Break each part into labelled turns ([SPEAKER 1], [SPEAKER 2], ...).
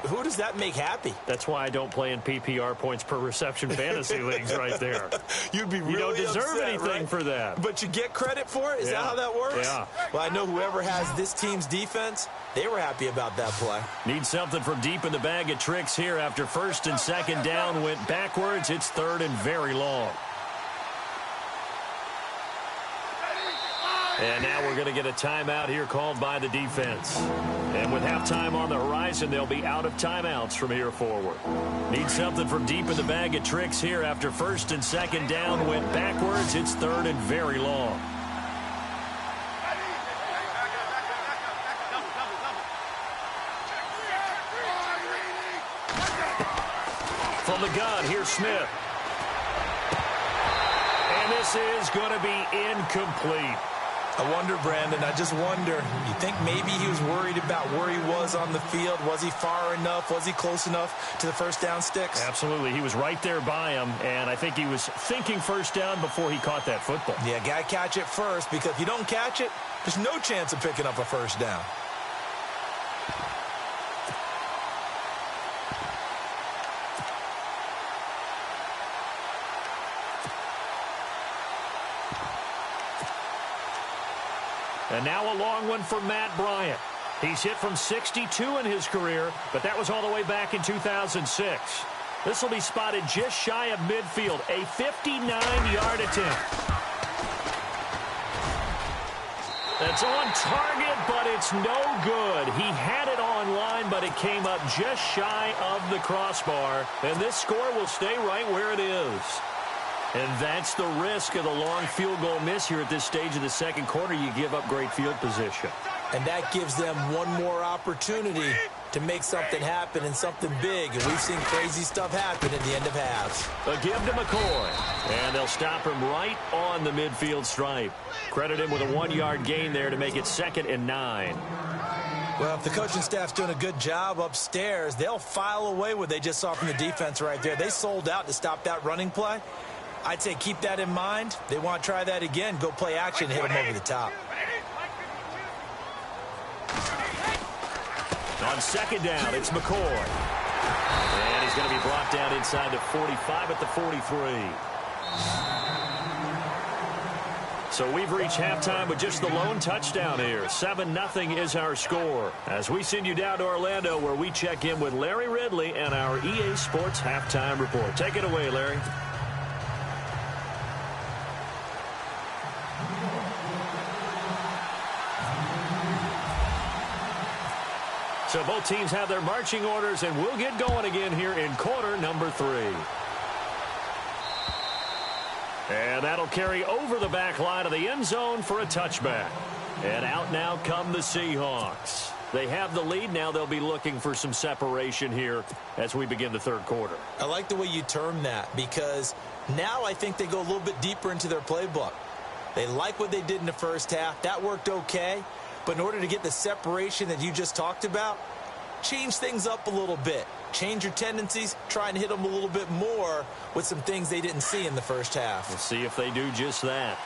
[SPEAKER 1] who does that make happy?
[SPEAKER 2] That's why I don't play in PPR points per reception fantasy leagues right there.
[SPEAKER 1] You'd be really
[SPEAKER 2] You don't deserve
[SPEAKER 1] upset,
[SPEAKER 2] anything
[SPEAKER 1] right?
[SPEAKER 2] for that.
[SPEAKER 1] But you get credit for it? Is that how that works?
[SPEAKER 2] Yeah.
[SPEAKER 1] Well, I know whoever has this team's defense, they were happy about that play.
[SPEAKER 2] Need something from deep in the bag of tricks here after first and second down went backwards. It's third and very long. And now we're going to get a timeout here called by the defense. And with halftime on the horizon, they'll be out of timeouts from here forward. Need something from deep in the bag of tricks here after first and second down went backwards. It's third and very long. From the gun, here's Smith. And this is going to be incomplete.
[SPEAKER 1] I wonder, Brandon, I just wonder, you think maybe he was worried about where he was on the field? Was he far enough? Was he close enough to the first down sticks?
[SPEAKER 2] Absolutely. He was right there by him, and I think he was thinking first down before he caught that football.
[SPEAKER 1] Yeah, got to catch it first, because if you don't catch it, there's no chance of picking up a first down.
[SPEAKER 2] And now a long one for Matt Bryant. He's hit from 62 in his career, but that was all the way back in 2006. This will be spotted just shy of midfield, a 59-yard attempt. That's on target, but it's no good. He had it on line, but it came up just shy of the crossbar, and this score will stay right where it is. And that's the risk of the long field goal miss here at this stage of the second quarter. You give up great field position.
[SPEAKER 1] And that gives them one more opportunity to make something happen and something big. And we've seen crazy stuff happen at the end of halves.
[SPEAKER 2] A give to McCoy. And they'll stop him right on the midfield stripe. Credit him with a 1-yard gain there to make it 2nd and 9.
[SPEAKER 1] Well, if the coaching staff's doing a good job upstairs, they'll file away what they just saw from the defense right there. They sold out to stop that running play. I'd say keep that in mind. They want to try that again. Go play action and hit them over the top.
[SPEAKER 2] On second down, it's McCoy. And he's going to be brought down inside the 45 at the 43. So we've reached halftime with just the lone touchdown here. 7-0 is our score. As we send you down to Orlando, where we check in with Larry Ridley and our EA Sports Halftime Report. Take it away, Larry. So both teams have their marching orders, and we'll get going again here in quarter number 3. And that'll carry over the back line of the end zone for a touchback. And out now come the Seahawks. They have the lead. Now they'll be looking for some separation here as we begin the third quarter.
[SPEAKER 1] I like the way you term that, because now I think they go a little bit deeper into their playbook. They like what they did in the first half. That worked okay. But in order to get the separation that you just talked about, change things up a little bit. Change your tendencies, try and hit them a little bit more with some things they didn't see in the first half.
[SPEAKER 2] We'll see if they do just that.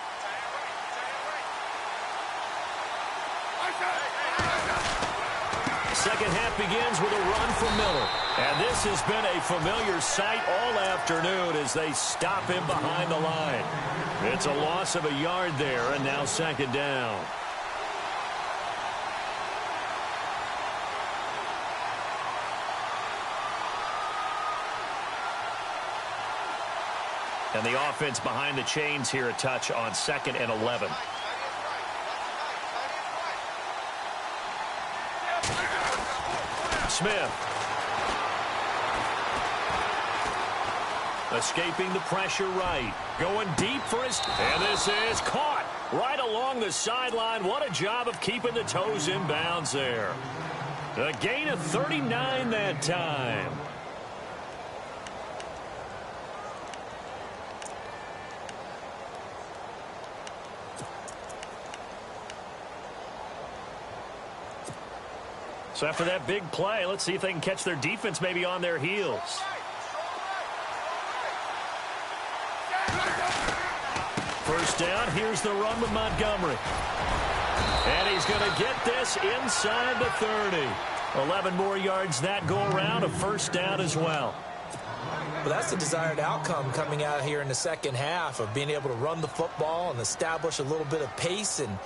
[SPEAKER 2] Second half begins with a run from Miller. And this has been a familiar sight all afternoon as they stop him behind the line. It's a loss of a yard there, and now second down. And the offense behind the chains here a touch on 2nd and 11. Smith. Escaping the pressure right. Going deep for his... And this is caught right along the sideline. What a job of keeping the toes in bounds there. A gain of 39 that time. So after that big play, let's see if they can catch their defense maybe on their heels. First down, here's the run with Montgomery. And he's going to get this inside the 30. 11 more yards that go around, a first down as well.
[SPEAKER 1] Well, that's the desired outcome coming out here in the second half of being able to run the football and establish a little bit of pace and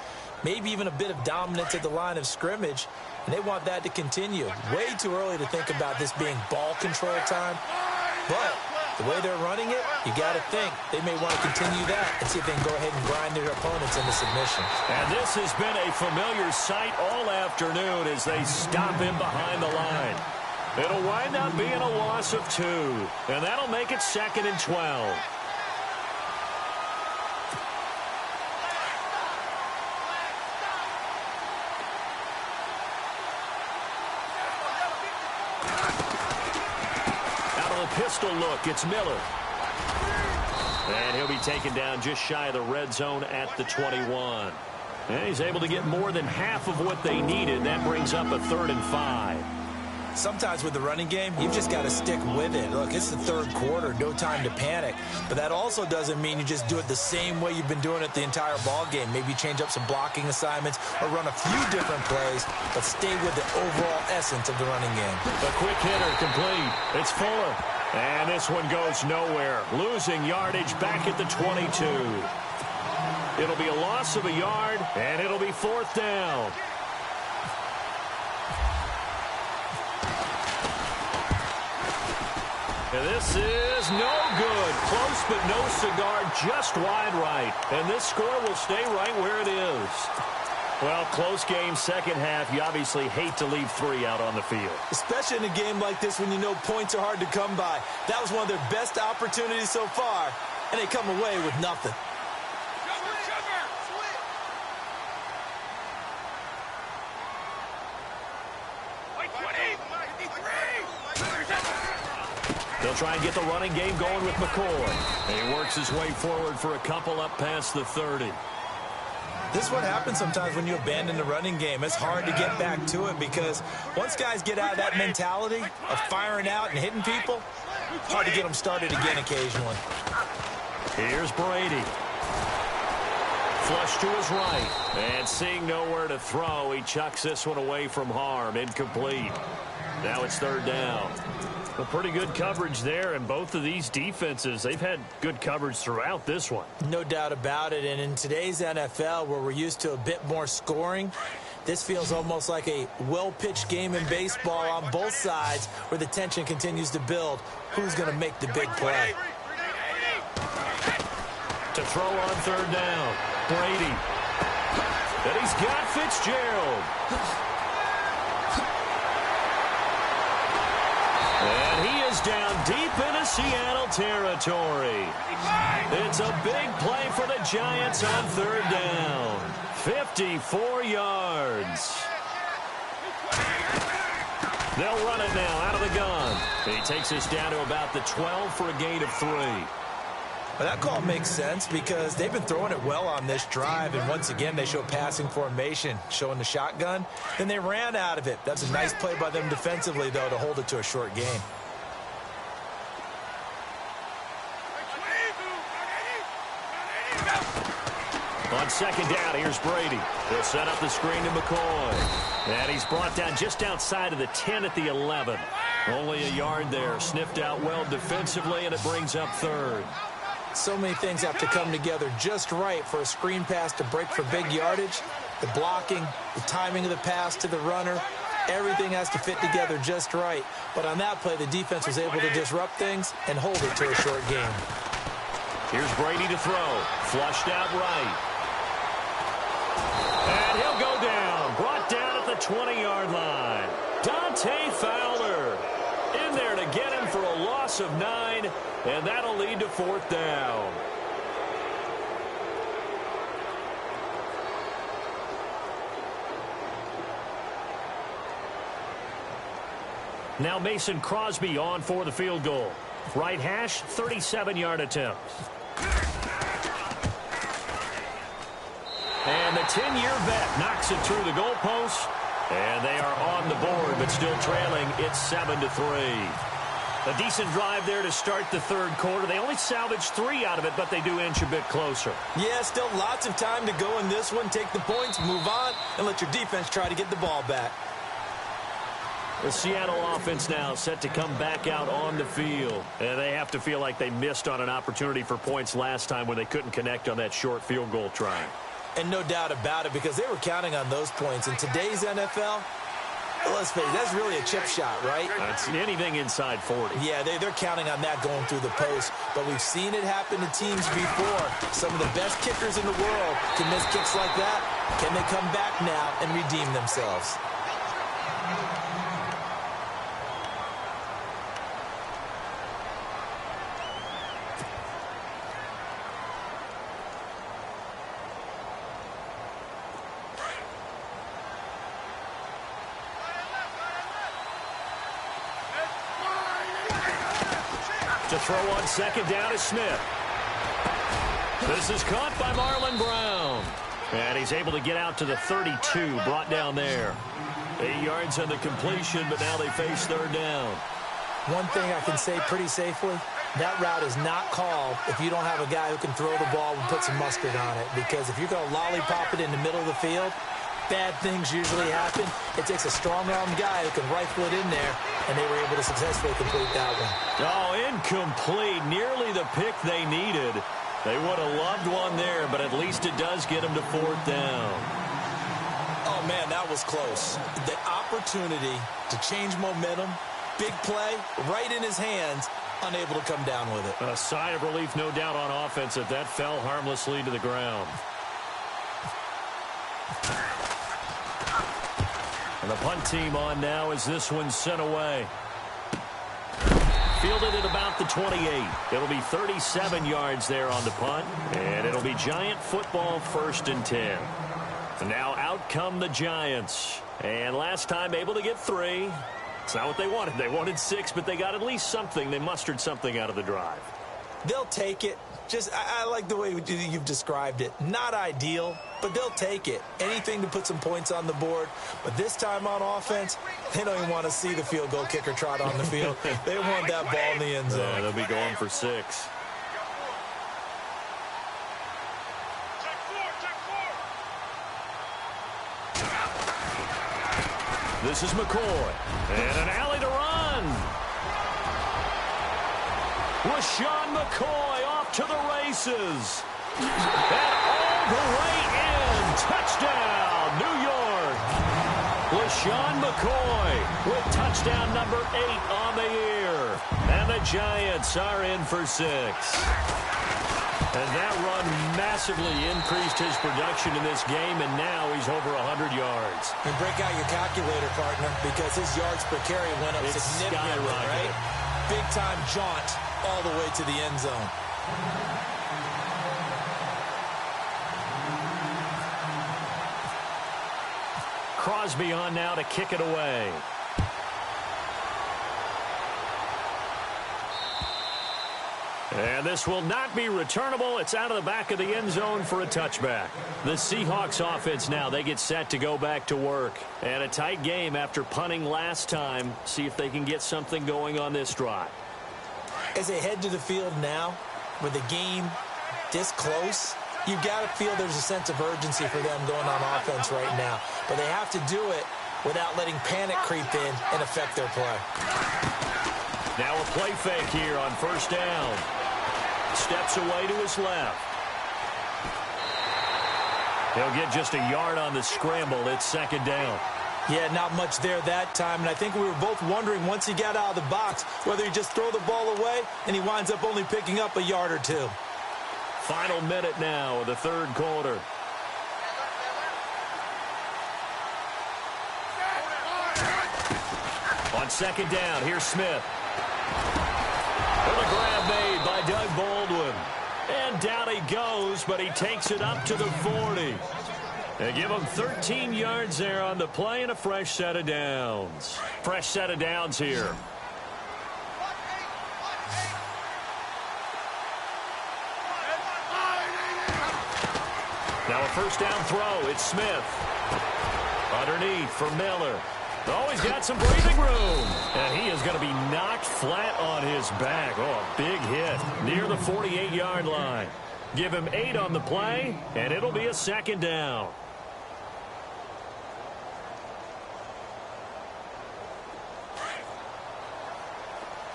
[SPEAKER 1] maybe even a bit of dominance at the line of scrimmage. And they want that to continue. Way too early to think about this being ball control time. But the way they're running it, you got to think they may want to continue that and see if they can go ahead and grind their opponents into submission.
[SPEAKER 2] And this has been a familiar sight all afternoon as they stop him behind the line. It'll wind up being a loss of 2, and that'll make it 2nd and 12. Pistol look, it's Miller. And he'll be taken down just shy of the red zone at the 21. And he's able to get more than half of what they needed. That brings up a 3rd and 5.
[SPEAKER 1] Sometimes with the running game, you've just got to stick with it. Look, it's the third quarter, no time to panic. But that also doesn't mean you just do it the same way you've been doing it the entire ball game. Maybe change up some blocking assignments or run a few different plays, but stay with the overall essence of the running game.
[SPEAKER 2] The quick hitter complete. It's Fuller. And this one goes nowhere. Losing yardage back at the 22. It'll be a loss of a yard, and it'll be 4th down. And this is no good. Close but no cigar, just wide right. And this score will stay right where it is. Well, close game, second half. You obviously hate to leave 3 out on the field.
[SPEAKER 1] Especially in a game like this when you know points are hard to come by. That was one of their best opportunities so far, and they come away with nothing.
[SPEAKER 2] They'll try and get the running game going with McCoy. And he works his way forward for a couple up past the 30.
[SPEAKER 1] This is what happens sometimes when you abandon the running game. It's hard to get back to it because once guys get out of that mentality of firing out and hitting people, it's hard to get them started again occasionally.
[SPEAKER 2] Here's Brady. Flush to his right. And seeing nowhere to throw, he chucks this one away from harm. Incomplete. Now it's 3rd down. But pretty good coverage there, and both of these defenses, they've had good coverage throughout this one.
[SPEAKER 1] No doubt about it, and in today's NFL, where we're used to a bit more scoring, this feels almost like a well-pitched game in baseball on both sides where the tension continues to build. Who's going to make the big play?
[SPEAKER 2] To throw on 3rd down, Brady. And he's got Fitzgerald. And he is down deep into Seattle territory. It's a big play for the Giants on 3rd down. 54 yards. They'll run it now out of the gun. He takes us down to about the 12 for a gain of 3.
[SPEAKER 1] Well, that call makes sense because they've been throwing it well on this drive, and once again they show passing formation, showing the shotgun. Then they ran out of it. That's a nice play by them defensively, though, to hold it to a short game.
[SPEAKER 2] On 2nd down, here's Brady. He'll set up the screen to McCoy. And he's brought down just outside of the 10 at the 11. Only a yard there. Sniffed out well defensively, and it brings up 3rd.
[SPEAKER 1] So many things have to come together just right for a screen pass to break for big yardage. The blocking, the timing of the pass to the runner, everything has to fit together just right. But on that play, the defense was able to disrupt things and hold it to a short game.
[SPEAKER 2] Here's Brady to throw. Flushed out right. And he'll go down. Brought down at the 20-yard line. Dante Fowler in there to get him for a loss of 9, and that'll lead to 4th down. Now Mason Crosby on for the field goal. Right hash, 37-yard attempt. And the 10-year vet knocks it through the goalpost. And they are on the board, but still trailing. It's 7-3. A decent drive there to start the 3rd quarter. They only salvaged 3 out of it, but they do inch a bit closer.
[SPEAKER 1] Yeah, still lots of time to go in this one. Take the points, move on, and let your defense try to get the ball back.
[SPEAKER 2] The Seattle offense now set to come back out on the field. And they have to feel like they missed on an opportunity for points last time when they couldn't connect on that short field goal try.
[SPEAKER 1] And no doubt about it, because they were counting on those points. In today's NFL, let's face it, that's really a chip shot, right?
[SPEAKER 2] That's anything inside 40.
[SPEAKER 1] Yeah, they're counting on that going through the post. But we've seen it happen to teams before. Some of the best kickers in the world can miss kicks like that. Can they come back now and redeem themselves?
[SPEAKER 2] To throw on second down is Smith. This is caught by Marlon Brown. And he's able to get out to the 32, brought down there. 8 yards on the completion, but now they face third down.
[SPEAKER 1] One thing I can say pretty safely, that route is not called if you don't have a guy who can throw the ball and put some mustard on it. Because if you're going to lollipop it in the middle of the field, bad things usually happen. It takes a strong-armed guy who can rifle it in there, and they were able to successfully complete that one.
[SPEAKER 2] Oh, incomplete. Nearly the pick they needed. They would have loved one there, but at least it does get them to fourth down.
[SPEAKER 1] Oh, man, that was close. The opportunity to change momentum, big play, right in his hands, unable to come down with it.
[SPEAKER 2] A sigh of relief, no doubt, on offense if that fell harmlessly to the ground. And the punt team on now as this one's sent away. Fielded at about the 28. It'll be 37 yards there on the punt. And it'll be Giant football, 1st and 10. So now out come the Giants. And last time able to get 3. It's not what they wanted. They wanted 6, but they got at least something. They mustered something out of the drive.
[SPEAKER 1] They'll take it. I like the way you've described it. Not ideal, but they'll take it. Anything to put some points on the board. But this time on offense, they don't even want to see the field goal kicker trot on the field. They want that ball in the end zone.
[SPEAKER 2] Yeah, they'll be going for 6. This is McCoy. And an alley to run. Rashawn McCoy off to the races. And all the way in. Touchdown, New York. Rashawn McCoy with touchdown number 8 on the year. And the Giants are in for 6. And that run massively increased his production in this game, and now he's over 100 yards.
[SPEAKER 1] And break out your calculator, partner, because his yards per carry went up significantly, right? Big-time jaunt all the way to the end zone.
[SPEAKER 2] Crosby on now to kick it away. And this will not be returnable. It's out of the back of the end zone for a touchback. The Seahawks offense now, they get set to go back to work. And a tight game after punting last time. See if they can get something going on this drive.
[SPEAKER 1] As they head to the field now, with the game this close, you've got to feel there's a sense of urgency for them going on offense right now. But they have to do it without letting panic creep in and affect their play.
[SPEAKER 2] Now a play fake here on 1st down. Steps away to his left. He'll get just a yard on the scramble. It's 2nd down.
[SPEAKER 1] Yeah, not much there that time. And I think we were both wondering once he got out of the box whether he just throw the ball away and he winds up only picking up a yard or 2.
[SPEAKER 2] Final minute now of the 3rd quarter. On 2nd down, here's Smith. With a grab made by Doug Baldwin. And down he goes, but he takes it up to the 40. They give him 13 yards there on the play and a fresh set of downs. Fresh set of downs here. Now a 1st down throw. It's Smith. Underneath for Miller. Oh, he's got some breathing room. And he is going to be knocked flat on his back. Oh, a big hit near the 48-yard line. Give him 8 on the play, and it'll be a 2nd down.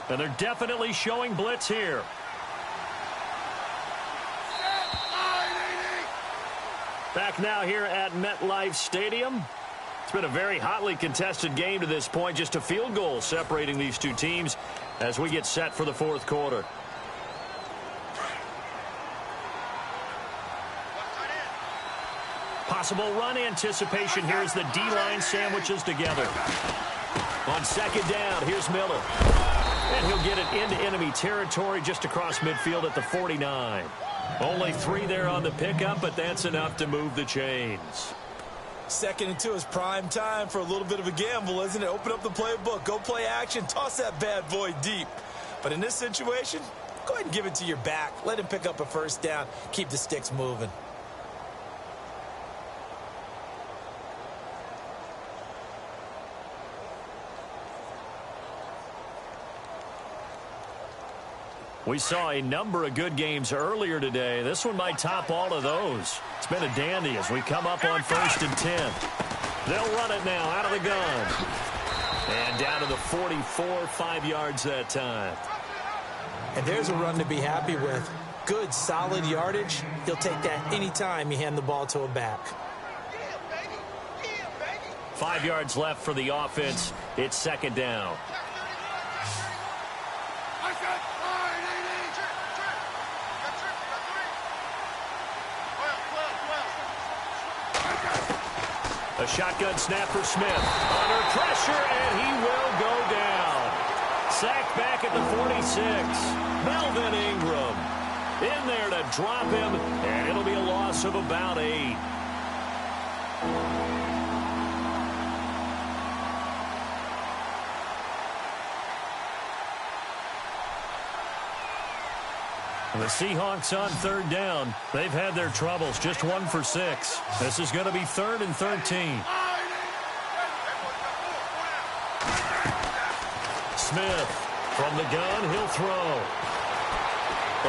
[SPEAKER 2] And they're definitely showing blitz here. Back now here at MetLife Stadium. It's been a very hotly contested game to this point. Just a field goal separating these two teams as we get set for the fourth quarter. Possible run anticipation here as the D-line sandwiches together. On second down, here's Miller. And he'll get it into enemy territory just across midfield at the 49. Only 3 there on the pickup, but that's enough to move the chains.
[SPEAKER 1] 2nd and 2 is prime time for a little bit of a gamble, isn't it? Open up the playbook, go play action, toss that bad boy deep. But in this situation, go ahead and give it to your back. Let him pick up a first down. Keep the sticks moving.
[SPEAKER 2] We saw a number of good games earlier today. This one might top all of those. It's been a dandy as we come up on 1st and 10. They'll run it now out of the gun. And down to the 44, 5 yards that time.
[SPEAKER 1] And there's a run to be happy with. Good, solid yardage. He'll take that anytime you hand the ball to a back.
[SPEAKER 2] 5 yards left for the offense. It's 2nd down. A shotgun snap for Smith. Under pressure, and he will go down. Sacked back at the 46. Melvin Ingram in there to drop him, and it'll be a loss of about 8. The Seahawks on 3rd down. They've had their troubles, just 1 for 6. This is going to be 3rd and 13. Smith from the gun, he'll throw.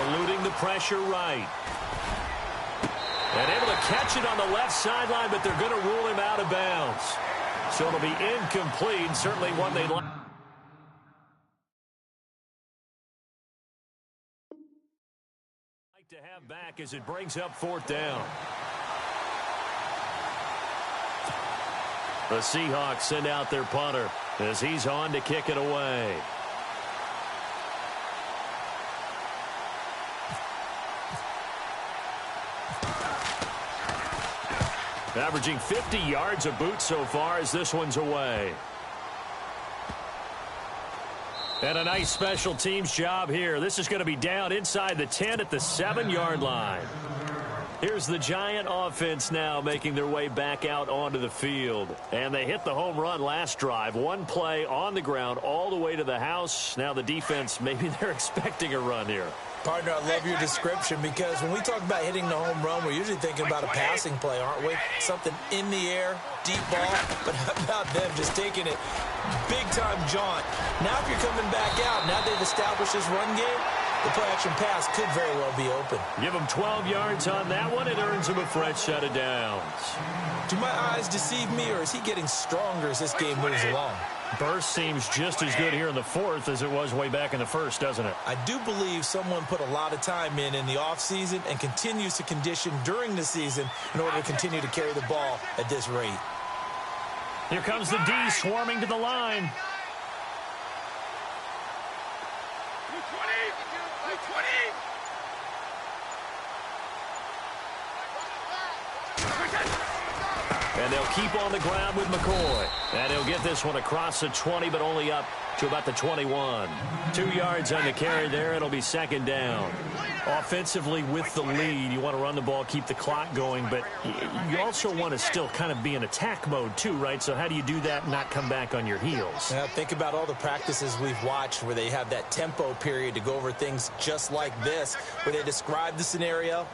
[SPEAKER 2] Eluding the pressure right. And able to catch it on the left sideline, but they're going to rule him out of bounds. So it'll be incomplete, certainly one they'd like to have back as it brings up 4th down. The Seahawks send out their punter as he's on to kick it away. Averaging 50 yards a boot so far as this one's away. And a nice special teams job here. This is going to be down inside the 10 at the 7-yard line. Here's the Giant offense now making their way back out onto the field. And they hit the home run last drive. 1 play on the ground all the way to the house. Now the defense, maybe they're expecting a run here.
[SPEAKER 1] Partner, I love your description because when we talk about hitting the home run, we're usually thinking about a passing play, aren't we? Something in the air, deep ball. But how about them just taking it big-time jaunt? Now if you're coming back out, now they've established this run game, the play-action pass could very well be open.
[SPEAKER 2] Give him 12 yards on that one. It earns him a fresh set of downs.
[SPEAKER 1] Do my eyes deceive me, or is he getting stronger as this game moves along?
[SPEAKER 2] Burst seems just as good here in the 4th as it was way back in the 1st, doesn't it?
[SPEAKER 1] I do believe someone put a lot of time in the offseason and continues to condition during the season in order to continue to carry the ball at this rate.
[SPEAKER 2] Here comes the D swarming to the line. And they'll keep on the ground with McCoy. And he'll get this one across the 20, but only up to about the 21. 2 yards on the carry there. It'll be 2nd down. Offensively with the lead, you want to run the ball, keep the clock going, but you also want to still kind of be in attack mode too, right? So how do you do that and not come back on your heels?
[SPEAKER 1] Yeah, think about all the practices we've watched where they have that tempo period to go over things just like this, where they describe the scenario,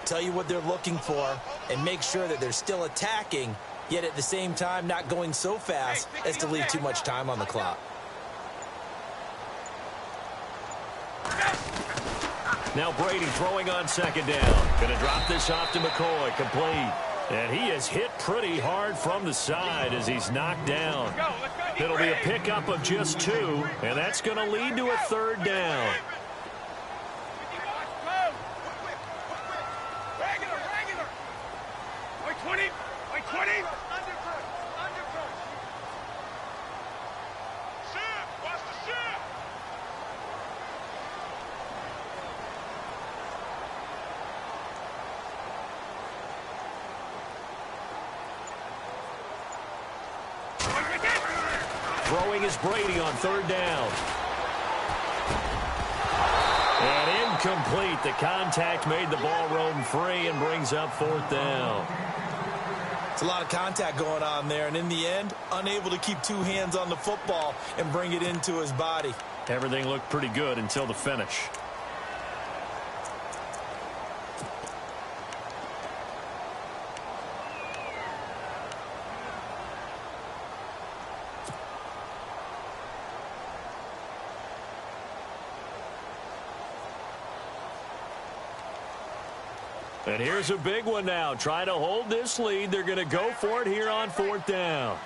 [SPEAKER 1] tell you what they're looking for, and make sure that they're still attacking, yet at the same time not going so fast as to leave too much time on the clock. Now Brady throwing on 2nd down. Going to drop this off to McCoy. Complete.
[SPEAKER 2] And he is hit pretty hard from the side as he's knocked down. It'll be a pickup of just 2, and that's going to lead to a 3rd down. Throwing is Brady on 3rd down. And incomplete. The contact made the ball roam free and brings up 4th down.
[SPEAKER 1] It's a lot of contact going on there, and in the end, unable to keep 2 hands on the football and bring it into his body.
[SPEAKER 2] Everything looked pretty good until the finish. And here's a big one now. Trying to hold this lead. They're going to go for it here on 4th down.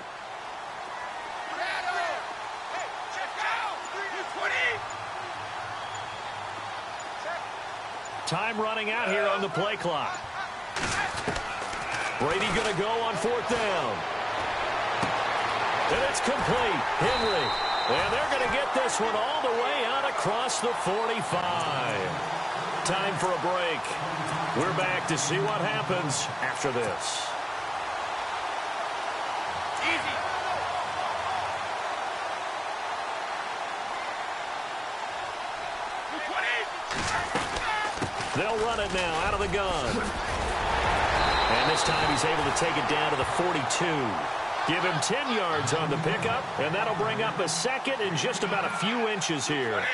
[SPEAKER 2] Time running out here on the play clock. Brady going to go on 4th down. And it's complete. Henry. And they're going to get this one all the way out across the 45. Time for a break. We're back to see what happens after this. They'll run it now out of the gun. And this time he's able to take it down to the 42. Give him 10 yards on the pickup, and that'll bring up a 2nd and just about a few inches here.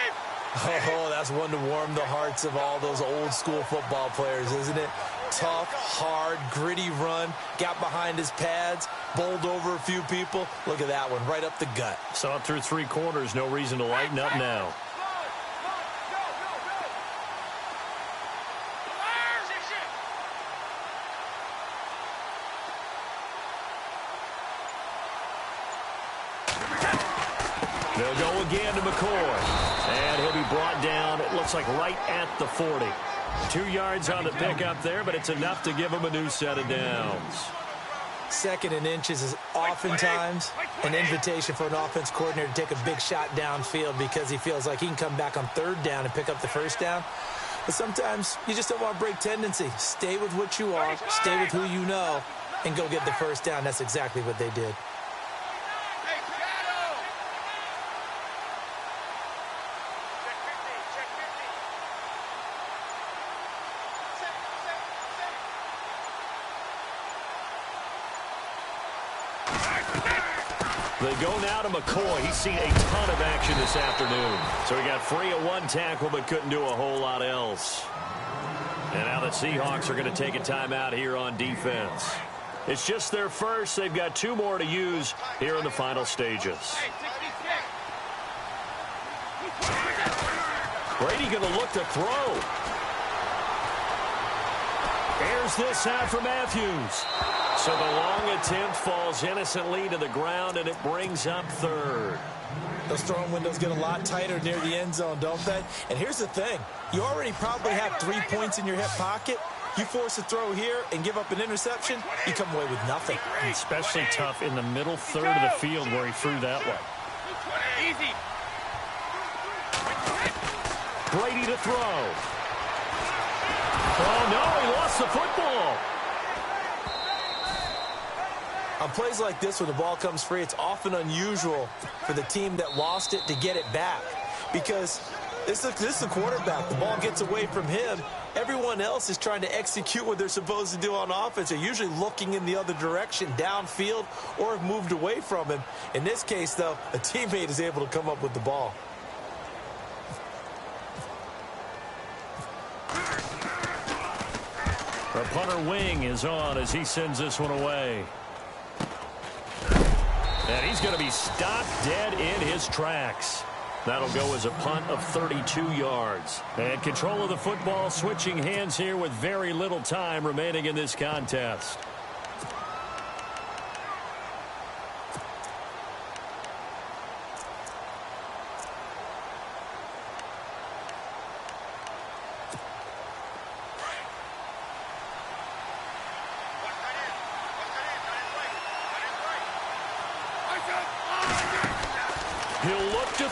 [SPEAKER 1] Oh, that's one to warm the hearts of all those old-school football players, isn't it? Tough, hard, gritty run, got behind his pads, bowled over a few people. Look at that one, right up the gut.
[SPEAKER 2] Saw it through 3 quarters, no reason to lighten up now. They'll go again to McCoy. And he'll be brought down, it looks like right at the 40. 2 yards on the pickup there, but it's enough to give him a new set of downs.
[SPEAKER 1] 2nd and inches is oftentimes an invitation for an offense coordinator to take a big shot downfield because he feels like he can come back on 3rd down and pick up the 1st down. But sometimes you just don't want to break tendency. Stay with what you are, stay with who you know, and go get the 1st down. That's exactly what they did.
[SPEAKER 2] They go now to McCoy. He's seen a ton of action this afternoon. So he got free of 1 tackle but couldn't do a whole lot else. And now the Seahawks are going to take a timeout here on defense. It's just their first. They've got 2 more to use here in the final stages. Brady going to look to throw. Airs this out for Matthews. So the long attempt falls innocently to the ground, and it brings up 3rd.
[SPEAKER 1] Those throwing windows get a lot tighter near the end zone, don't they? And here's the thing. You already probably have 3 points in your hip pocket. You force a throw here and give up an interception, you come away with nothing.
[SPEAKER 2] Especially tough in the middle 3rd of the field where he threw that one.
[SPEAKER 3] Easy.
[SPEAKER 2] Brady to throw. Oh, no, he lost the football.
[SPEAKER 1] On plays like this where the ball comes free, it's often unusual for the team that lost it to get it back because this is the quarterback. The ball gets away from him. Everyone else is trying to execute what they're supposed to do on offense. They're usually looking in the other direction, downfield, or have moved away from him. In this case, though, a teammate is able to come up with the ball.
[SPEAKER 2] The punter wing is on as he sends this one away. And he's going to be stopped dead in his tracks. That'll go as a punt of 32 yards. And control of the football switching hands here with very little time remaining in this contest.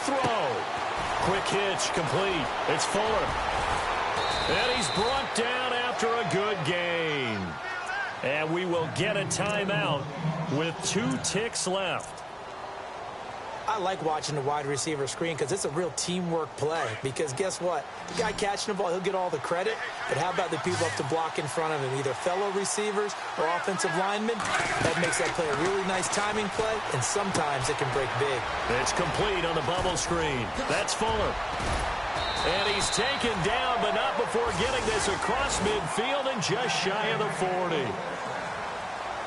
[SPEAKER 2] throw. Quick hitch, complete. It's Fuller. And he's brought down after a good gain. And we will get a timeout with 2 ticks left.
[SPEAKER 1] I like watching the wide receiver screen because it's a real teamwork play. Because guess what? The guy catching the ball, he'll get all the credit. But how about the people up to block in front of him? Either fellow receivers or offensive linemen. That makes that play a really nice timing play, and sometimes it can break big.
[SPEAKER 2] It's complete on the bubble screen. That's Fuller. And he's taken down, but not before getting this across midfield and just shy of the 40.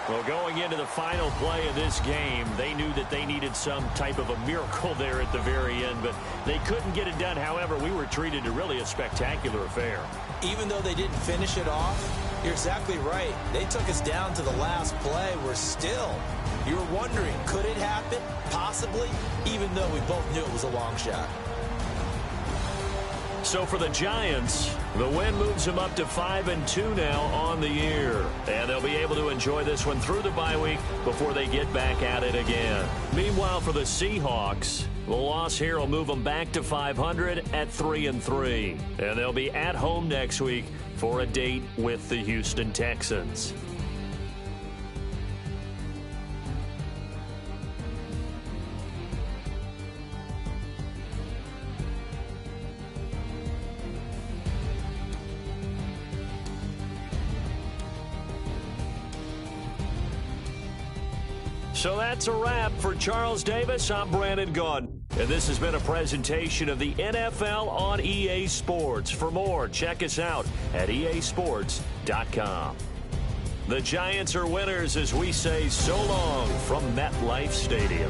[SPEAKER 2] Well, going into the final play of this game, they knew that they needed some type of a miracle there at the very end, but they couldn't get it done. However, we were treated to really a spectacular affair.
[SPEAKER 1] Even though they didn't finish it off, you're exactly right. They took us down to the last play. You were wondering, could it happen? Possibly, even though we both knew it was a long shot.
[SPEAKER 2] So for the Giants, the win moves them up to 5-2 now on the year. And they'll be able to enjoy this one through the bye week before they get back at it again. Meanwhile, for the Seahawks, the loss here will move them back to 500 at 3-3. And they'll be at home next week for a date with the Houston Texans. So that's a wrap for Charles Davis. I'm Brandon Gaudin. And this has been a presentation of the NFL on EA Sports. For more, check us out at easports.com. The Giants are winners as we say so long from MetLife Stadium.